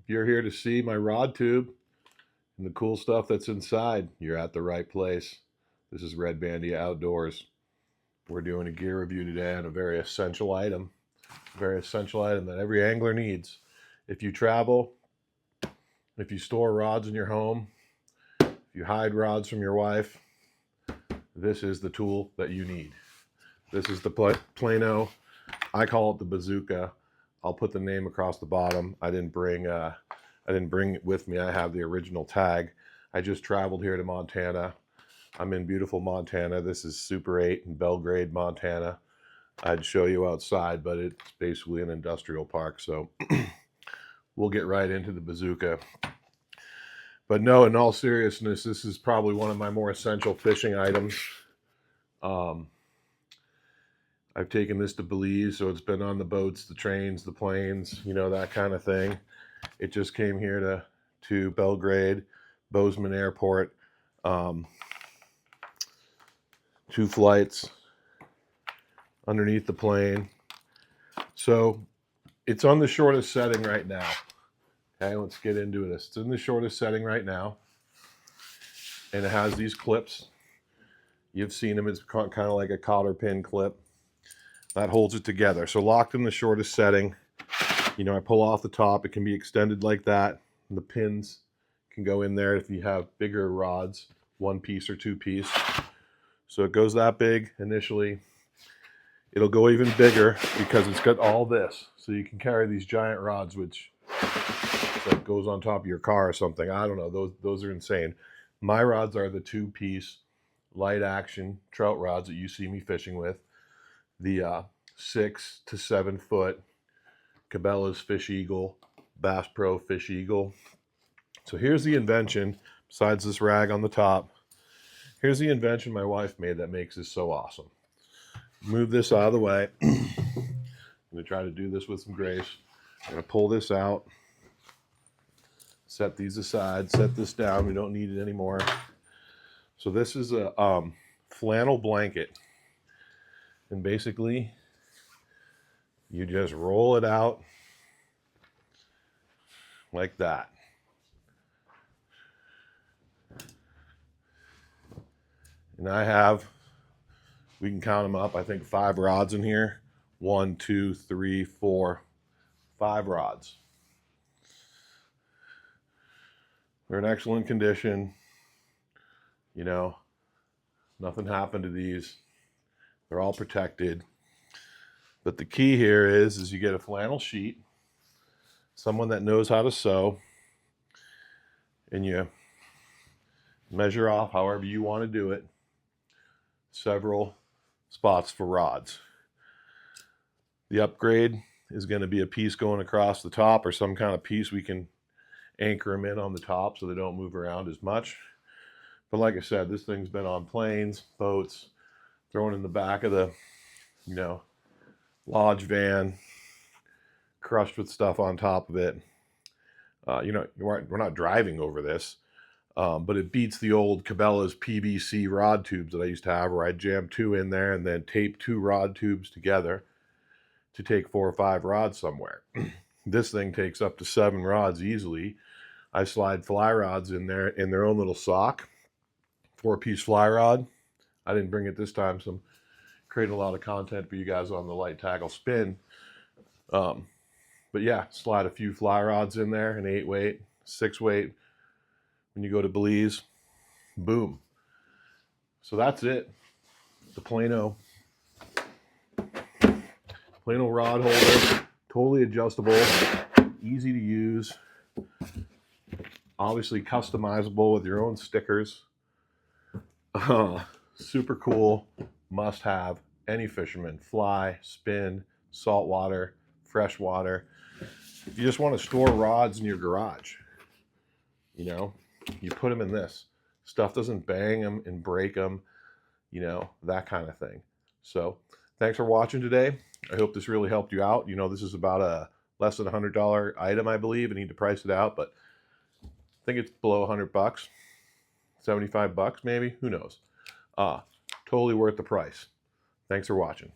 If you're here to see my rod tube and the cool stuff that's inside, you're at the right place. This is Redbandia Outdoors. We're doing a gear review today on a very essential item that every angler needs. If you travel, if you store rods in your home, if you hide rods from your wife, this is the tool that you need. This is the Plano, I call it the Bazooka. I'll put the name across the bottom. I didn't bring it with me. I have the original tag. I just traveled here to Montana. I'm in beautiful Montana. This is Super 8 in Belgrade, Montana. I'd show you outside, but it's basically an industrial park. So we'll get right into the Bazooka. But no, in all seriousness, this is probably one of my more essential fishing items. I've taken this to Belize, so it's been on the boats, the trains, the planes, you know, that kind of thing. It just came here to Belgrade, Bozeman Airport. 2 flights underneath the plane. So it's on the shortest setting right now. Okay, let's get into this. It's in the shortest setting right now. And it has these clips. You've seen them. It's kind of like a cotter pin clip. That holds it together. So locked in the shortest setting, you know, I pull off the top. It can be extended like that. And the pins can go in there if you have bigger rods, 1-piece or 2-piece. So it goes that big initially. It'll go even bigger because it's got all this. So you can carry these giant rods, which like goes on top of your car or something. I don't know. Those are insane. My rods are the 2-piece light action trout rods that you see me fishing with. The 6 to 7 foot Cabela's Fish Eagle, Bass Pro Fish Eagle. So here's the invention, besides this rag on the top. Here's the invention my wife made that makes this so awesome. Move this out of the way. I'm going to try to do this with some grace. I'm going to pull this out. Set these aside. Set this down. We don't need it anymore. So this is a flannel blanket. And basically, you just roll it out like that. And I have, we can count them up, I think 5 rods in here. 1, 2, 3, 4, 5 rods. They're in excellent condition. You know, nothing happened to these. They're all protected. But the key here is you get a flannel sheet, someone that knows how to sew, and you measure off however you want to do it, several spots for rods. The upgrade is going to be a piece going across the top, or some kind of piece we can anchor them in on the top so they don't move around as much. But like I said, this thing's been on planes, boats, thrown in the back of the, you know, lodge van, crushed with stuff on top of it. You know, we're not driving over this, but it beats the old Cabela's PVC rod tubes that I used to have, where I jammed 2 in there and then taped 2 rod tubes together to take 4 or 5 rods somewhere. This thing takes up to 7 rods easily. I slide fly rods in there in their own little sock, 4-piece fly rod. I didn't bring it this time, so I'm creating a lot of content for you guys on the light tackle spin. But yeah, slide a few fly rods in there, an 8-weight, 6-weight. When you go to Belize, boom. So that's it. The Plano rod holder, totally adjustable, easy to use, obviously customizable with your own stickers. Super cool, must have. Any fisherman, fly, spin, saltwater, freshwater. If you just want to store rods in your garage, you know, you put them in this. Stuff doesn't bang them and break them, you know, that kind of thing. So thanks for watching today. I hope this really helped you out. You know, this is about a less than $100 item, I believe. I need to price it out, but I think it's below $100, 75 bucks maybe, who knows. Totally worth the price. Thanks for watching.